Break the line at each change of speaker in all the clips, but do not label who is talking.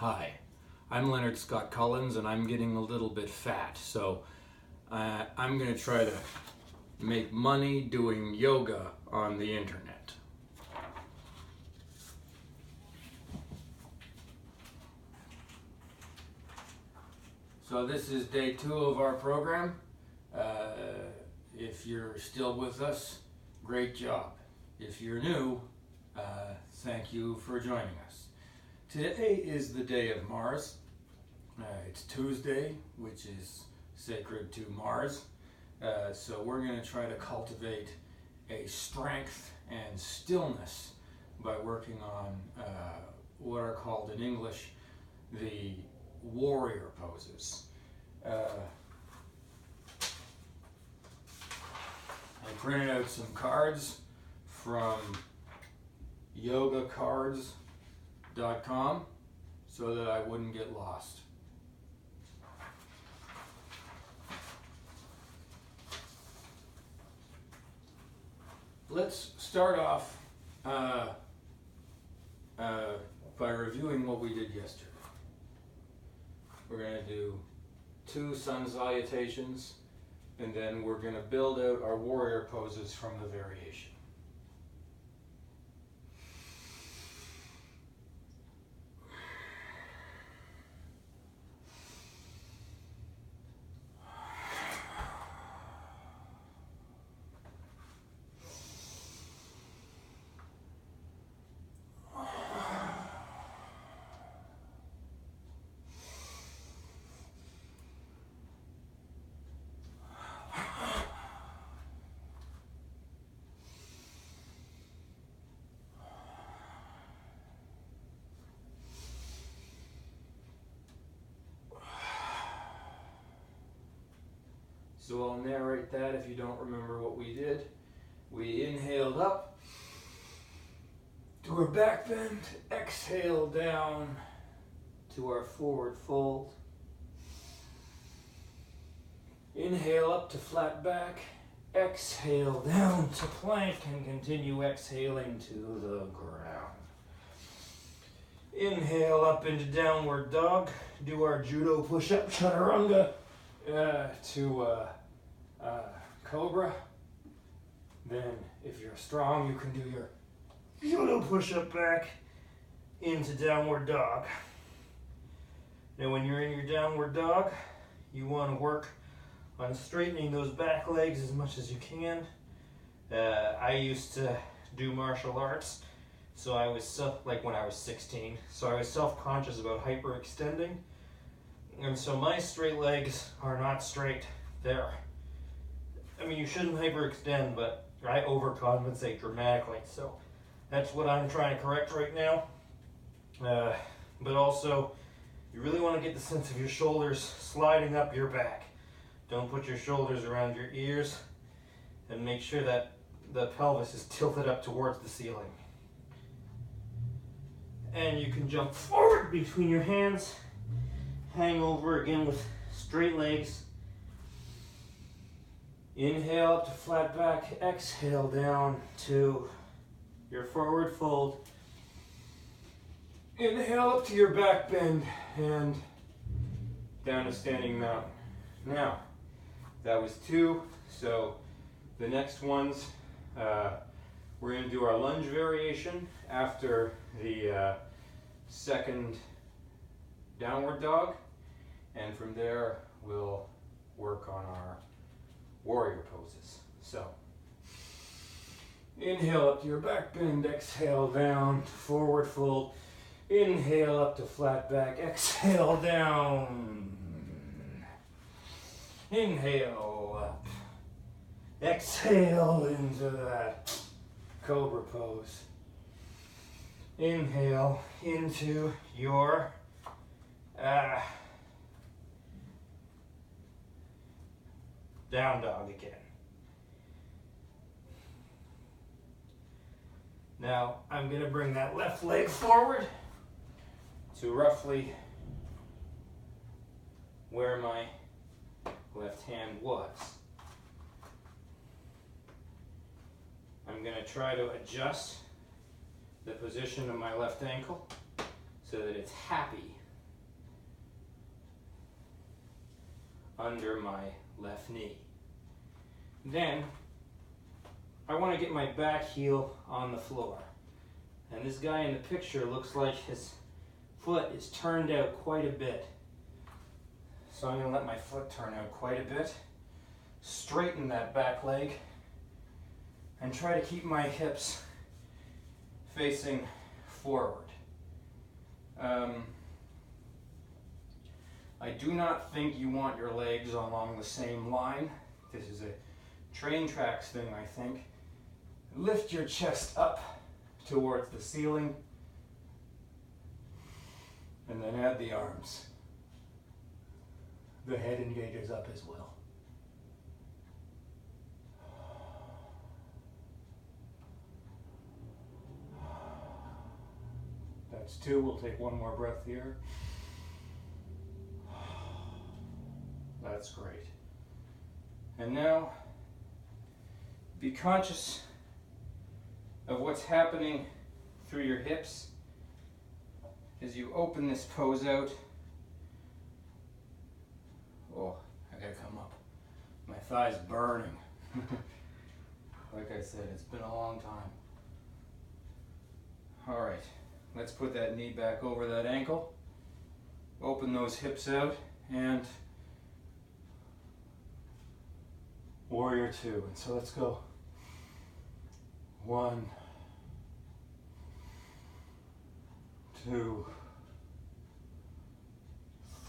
Hi, I'm Leonard Scott Collins and I'm getting a little bit fat, so I'm going to try to make money doing yoga on the internet. So this is day 2 of our program. If you're still with us, great job. If you're new, thank you for joining us. Today is the day of Mars. It's Tuesday, which is sacred to Mars. So we're going to try to cultivate a strength and stillness by working on what are called in English the warrior poses. I printed out some cards from yogacards.com so that I wouldn't get lost. Let's start off by reviewing what we did yesterday. We're going to do 2 sun salutations, and then we're going to build out our warrior poses from the variation. So I'll narrate that if you don't remember what we did. We inhaled up to our back bend, exhale down to our forward fold. Inhale up to flat back, exhale down to plank, and continue exhaling to the ground. Inhale up into downward dog, do our judo push-up chaturanga to cobra. Then if you're strong, you can do your judo push-up back into downward dog. Now when you're in your downward dog, you want to work on straightening those back legs as much as you can. I used to do martial arts, so I was when I was 16, so I was self-conscious about hyperextending. And so my straight legs are not straight there. I mean, you shouldn't hyperextend, but I overcompensate dramatically. So that's what I'm trying to correct right now. But also, you really want to get the sense of your shoulders sliding up your back. Don't put your shoulders around your ears, and make sure that the pelvis is tilted up towards the ceiling. And you can jump forward between your hands. Hang over again with straight legs. Inhale up to flat back, exhale down to your forward fold. Inhale up to your back bend and down to standing mountain. Now, that was 2, so the next ones, we're going to do our lunge variation after the second downward dog, and from there we'll work on our warrior poses. So inhale up to your back bend, exhale down to forward fold, inhale up to flat back, exhale down, inhale up, exhale into that cobra pose, inhale into your down dog again. Now I'm going to bring that left leg forward to roughly where my left hand was. I'm going to try to adjust the position of my left ankle so that it's happy under my left knee. Then I want to get my back heel on the floor. And this guy in the picture looks like his foot is turned out quite a bit. So I'm going to let my foot turn out quite a bit, straighten that back leg, and try to keep my hips facing forward. I do not think you want your legs along the same line. This is a train tracks thing, I think. Lift your chest up towards the ceiling, and then add the arms. The head engages up as well. That's 2. We'll take one more breath here. That's great. And now, be conscious of what's happening through your hips as you open this pose out. Oh, I gotta come up. My thigh's burning. Like I said, it's been a long time. All right, let's put that knee back over that ankle. Open those hips out and Warrior 2. And so let's go. 1, 2,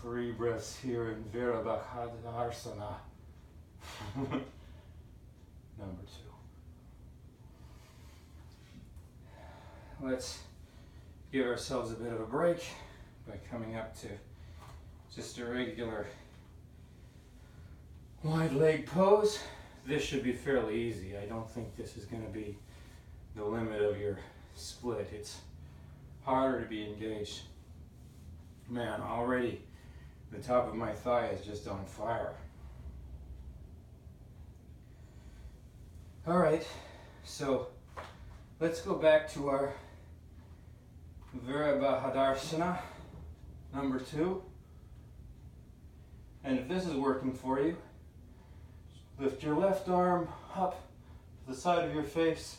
3 breaths here in Virabhadrasana. Number 2. Let's give ourselves a bit of a break by coming up to just a regular wide leg pose. This should be fairly easy. I don't think this is going to be the limit of your split. It's harder to be engaged. Man, already the top of my thigh is just on fire. All right, so let's go back to our Virabhadrasana, number 2. And if this is working for you, lift your left arm up to the side of your face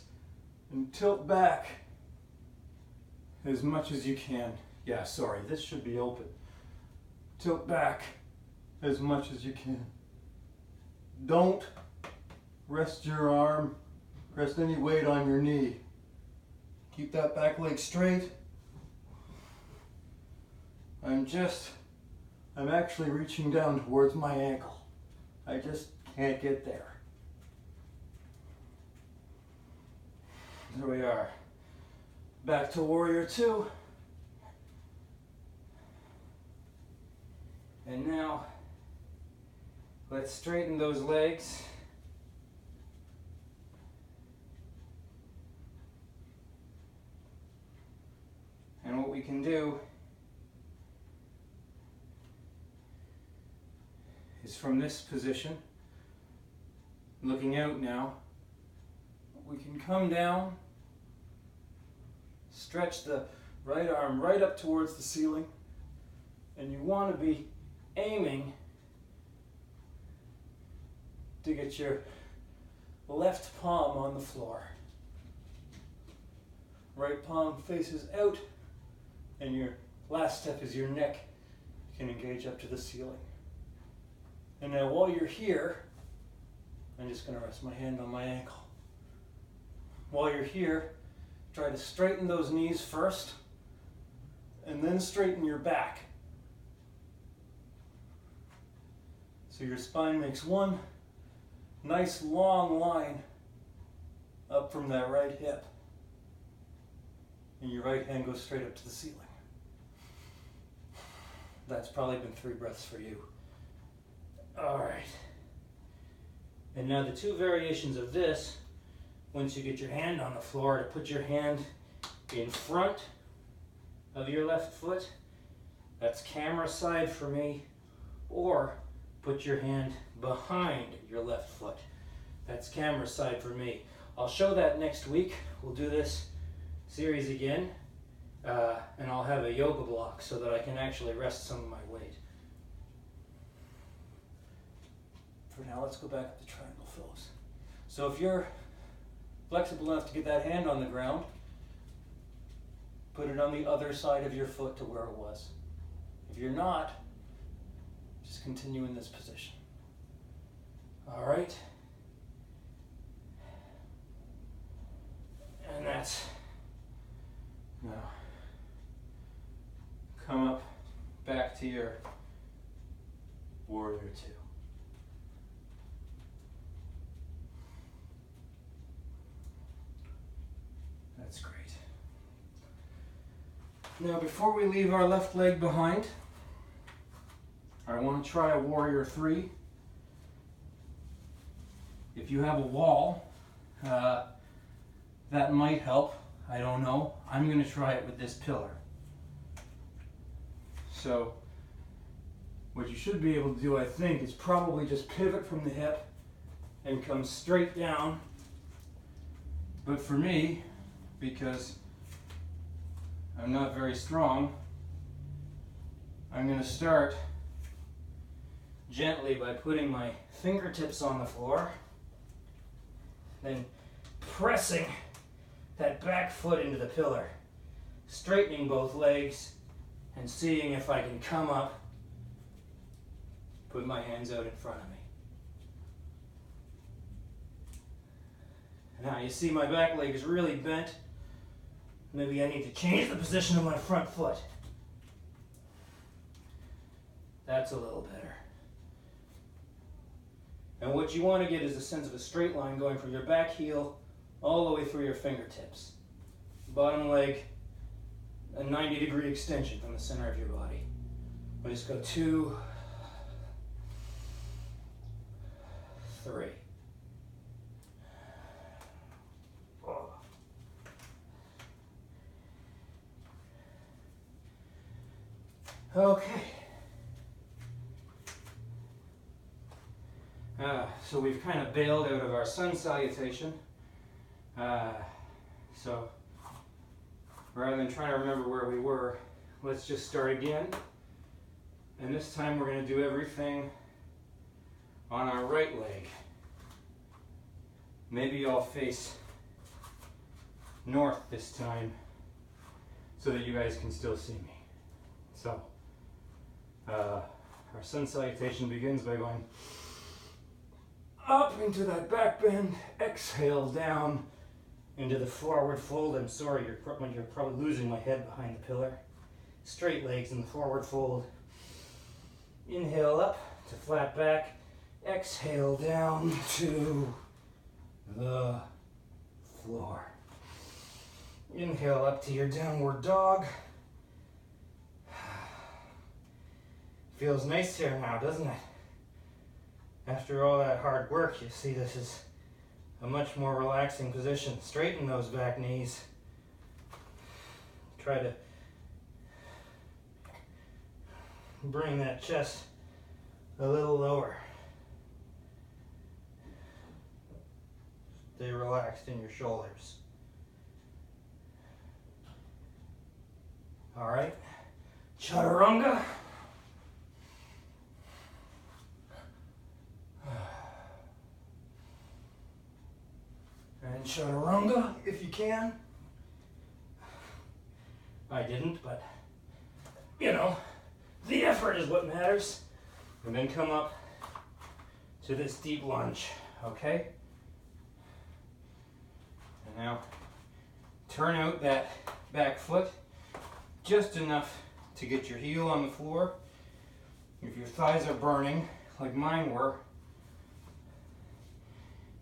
and tilt back as much as you can. Yeah, sorry, this should be open. Tilt back as much as you can. Don't rest your arm, rest any weight on your knee. Keep that back leg straight. I'm actually reaching down towards my ankle. I just can't get there. There we are. Back to Warrior 2. And now, let's straighten those legs. And what we can do is from this position, looking out now, we can come down, stretch the right arm right up towards the ceiling, and you want to be aiming to get your left palm on the floor. Right palm faces out, and your last step is your neck can engage up to the ceiling. And now while you're here, I'm just going to rest my hand on my ankle. While you're here, try to straighten those knees first, and then straighten your back. So your spine makes one nice long line up from that right hip. And your right hand goes straight up to the ceiling. That's probably been 3 breaths for you. All right. And now the 2 variations of this, once you get your hand on the floor, to put your hand in front of your left foot, that's camera side for me, or put your hand behind your left foot. That's camera side for me. I'll show that next week. We'll do this series again, and I'll have a yoga block so that I can actually rest some of my weight. For now, let's go back up to triangle fills. So if you're flexible enough to get that hand on the ground, put it on the other side of your foot to where it was. If you're not, just continue in this position. All right. And that's, now, come up back to your warrior two. That's great. Now, before we leave our left leg behind, I want to try a warrior three. If you have a wall, that might help. I don't know. I'm going to try it with this pillar. So, what you should be able to do, I think, is probably just pivot from the hip and come straight down. But for me, because I'm not very strong, I'm going to start gently by putting my fingertips on the floor, then pressing that back foot into the pillar, straightening both legs and seeing if I can come up, put my hands out in front of me. Now you see my back leg is really bent. Maybe I need to change the position of my front foot. That's a little better. And what you want to get is a sense of a straight line going from your back heel all the way through your fingertips. Bottom leg, a 90-degree extension from the center of your body. We'll just go 2, 3. Okay. So we've kind of bailed out of our sun salutation. So rather than trying to remember where we were, let's just start again. And this time we're going to do everything on our right leg. Maybe I'll face north this time so that you guys can still see me. So, our sun salutation begins by going up into that back bend, exhale down into the forward fold. I'm sorry, you're probably losing my head behind the pillar. Straight legs in the forward fold. Inhale up to flat back, exhale down to the floor. Inhale up to your downward dog. Feels nice here now, doesn't it? After all that hard work, you see this is a much more relaxing position. Straighten those back knees. Try to bring that chest a little lower. Stay relaxed in your shoulders. All right, chaturanga. And chaturanga, if you can. I didn't, but you know, the effort is what matters. And then come up to this deep lunge, okay? And now turn out that back foot just enough to get your heel on the floor. If your thighs are burning, like mine were,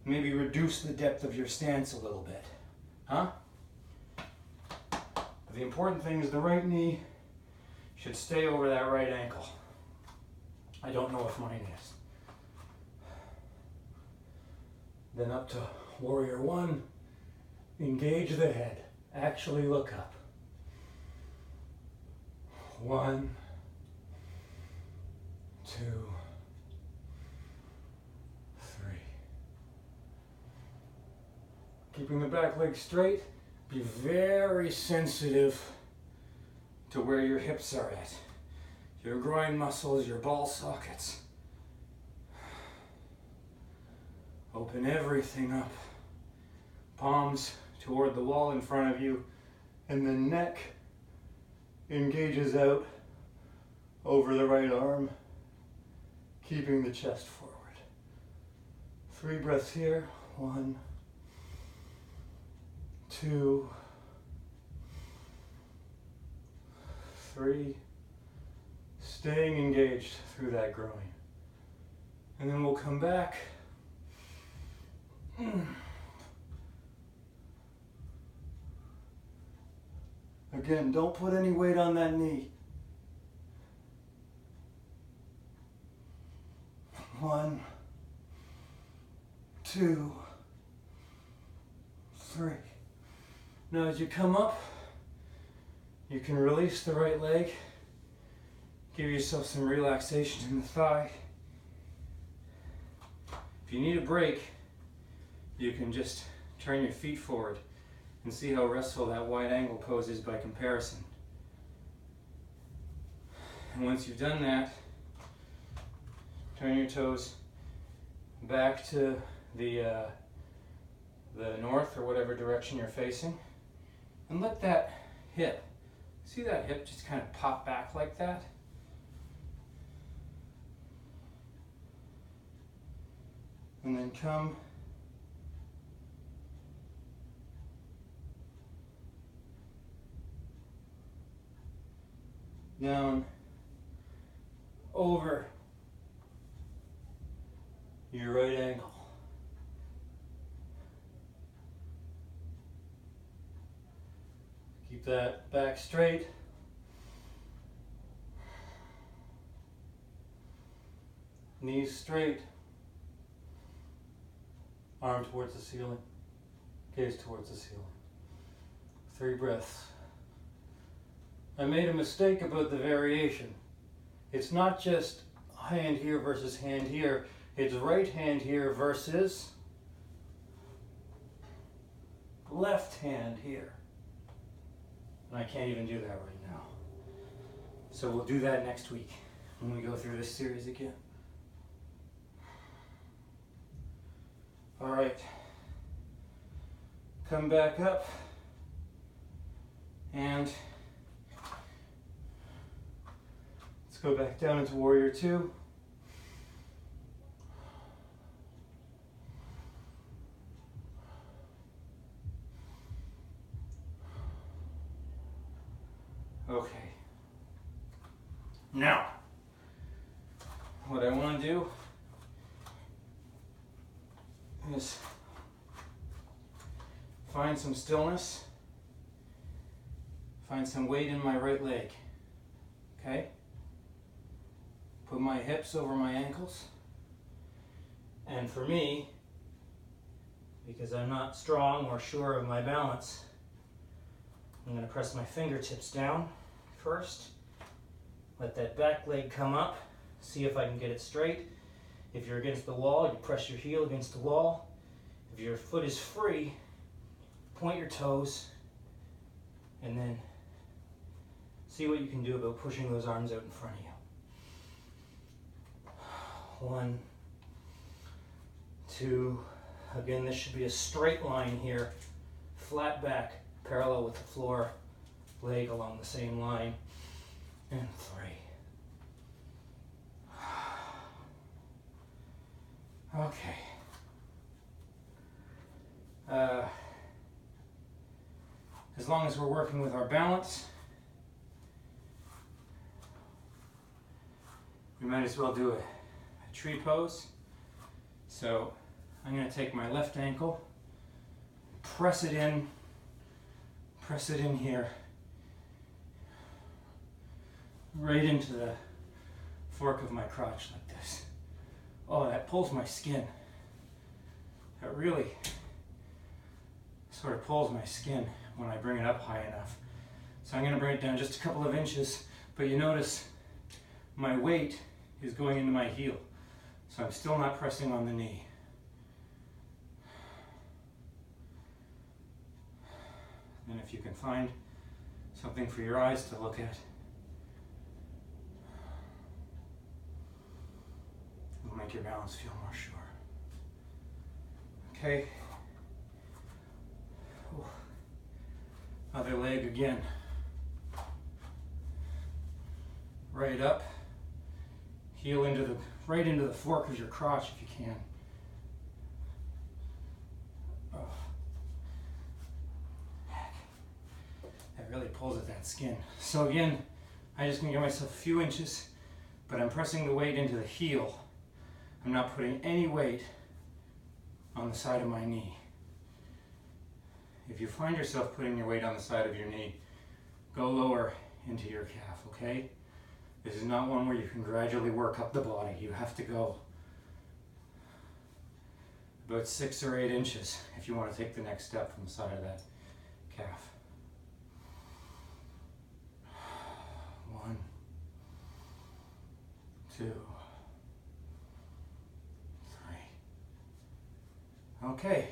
maybe reduce the depth of your stance a little bit, huh? But the important thing is the right knee should stay over that right ankle. I don't know if mine is. Then up to warrior one, engage the head, actually look up. 1, 2, 3. Keeping the back leg straight, be very sensitive to where your hips are at. Your groin muscles, your ball sockets. Open everything up. Palms toward the wall in front of you, and the neck engages out over the right arm, keeping the chest forward. 3 breaths here. 1, 2, 3. Staying engaged through that groin. And then we'll come back. Again, don't put any weight on that knee. 1, 2, 3. Now as you come up, you can release the right leg. Give yourself some relaxation in the thigh. If you need a break, you can just turn your feet forward and see how restful that wide angle pose is by comparison. And once you've done that, turn your toes back to the north or whatever direction you're facing, and let that hip, see that hip just kind of pop back like that? And then come down over your right ankle. Keep that back straight. Knees straight. Arm towards the ceiling. Gaze towards the ceiling. 3 breaths. I made a mistake about the variation. It's not just hand here versus hand here. It's right hand here versus left hand here. And I can't even do that right now. So we'll do that next week when we go through this series again. All right. Come back up and let's go back down into Warrior 2. Okay. Now, what I want to do is find some stillness, find some weight in my right leg, okay? Put my hips over my ankles, and for me, because I'm not strong or sure of my balance, I'm going to press my fingertips down first, let that back leg come up, see if I can get it straight. If you're against the wall, you press your heel against the wall. If your foot is free, point your toes, and then see what you can do about pushing those arms out in front of you. 1, 2, again, this should be a straight line here, flat back, parallel with the floor, leg along the same line, and 3. Okay. As long as we're working with our balance, we might as well do a tree pose. So I'm going to take my left ankle, press it in here, right into the fork of my crotch like this. Oh, that pulls my skin. That really sort of pulls my skin when I bring it up high enough. So I'm going to bring it down just a couple of inches, but you notice my weight is going into my heel. So I'm still not pressing on the knee. And if you can find something for your eyes to look at, it'll make your balance feel more sure. Okay. Other leg again. Right up. Heel right into the fork of your crotch if you can. Oh. That really pulls at that skin. So again, I'm just gonna give myself a few inches, but I'm pressing the weight into the heel. I'm not putting any weight on the side of my knee. If you find yourself putting your weight on the side of your knee, go lower into your calf, okay? This is not one where you can gradually work up the body. You have to go about 6 or 8 inches if you want to take the next step from the side of that calf. 1, 2, 3. Okay.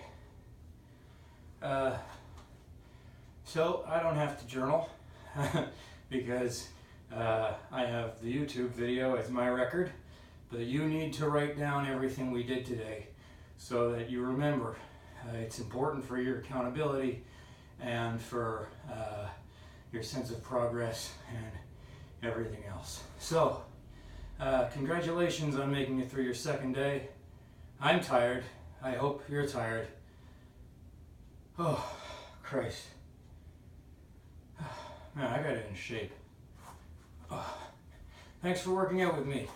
So I don't have to journal because I have the YouTube video as my record, but you need to write down everything we did today so that you remember. It's important for your accountability and for your sense of progress and everything else. So, congratulations on making it through your second day. I'm tired. I hope you're tired. Oh, Christ. Man, I got it in shape. Oh, thanks for working out with me.